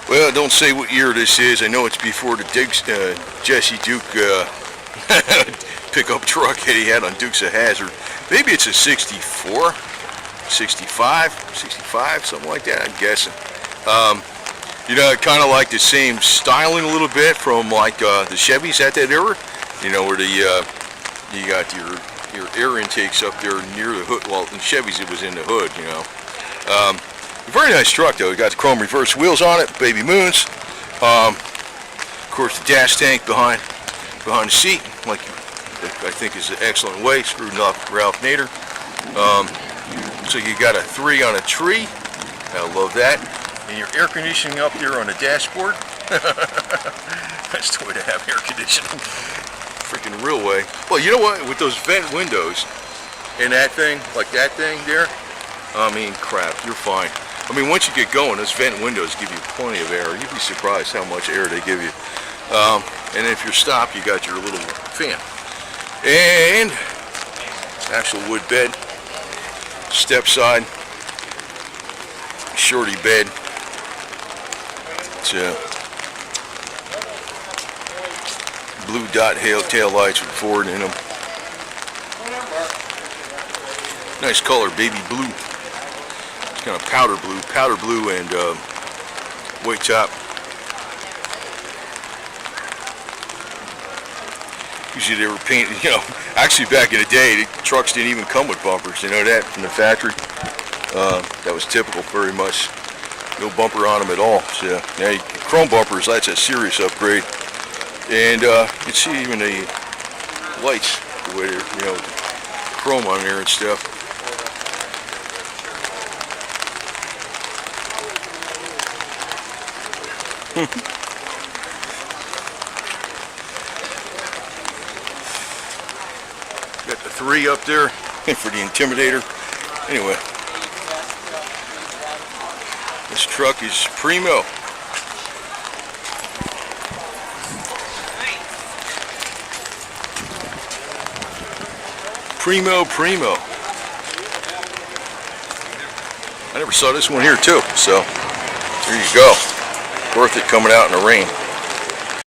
Well, don't say what year this is. I know it's before the Jesse Duke pickup truck that he had on Dukes of Hazzard. Maybe it's a 64, 65, something like that, I'm guessing. You know, kind of like the same styling a little bit from like the Chevys at that era. You know, where the you got your air intakes up there near the hood. Well, in Chevys it was in the hood, you know. Very nice truck though. It got the chrome reverse wheels on it, baby moons. Of course, the gas tank behind the seat, like I think is an excellent way. Screwed up Ralph Nader. So you got a 3 on a tree. I love that. And your air conditioning up there on the dashboard. That's the way to have air conditioning. Freaking real way. Well, you know what? With those vent windows and that thing, like that thing there, I mean, crap, you're fine. I mean, once you get going, those vent windows give you plenty of air. You'd be surprised how much air they give you. And if you're stopped, you got your little fan. And actual wood bed, stepside, shorty bed. It's blue dot tail lights with Ford in them. Nice color, baby blue. It's kind of powder blue and white top. Usually they were painted, you know, actually back in the day, the trucks didn't even come with bumpers, you know that, from the factory. That was typical, very much. No bumper on them at all. So, yeah, chrome bumpers, that's a serious upgrade. And you can see even the lights, the way they're, you know, chrome on there and stuff. Got the 3 up there for the Intimidator. Anyway, this truck is primo. Primo. I never saw this one here too, so there you go. Worth it coming out in the rain.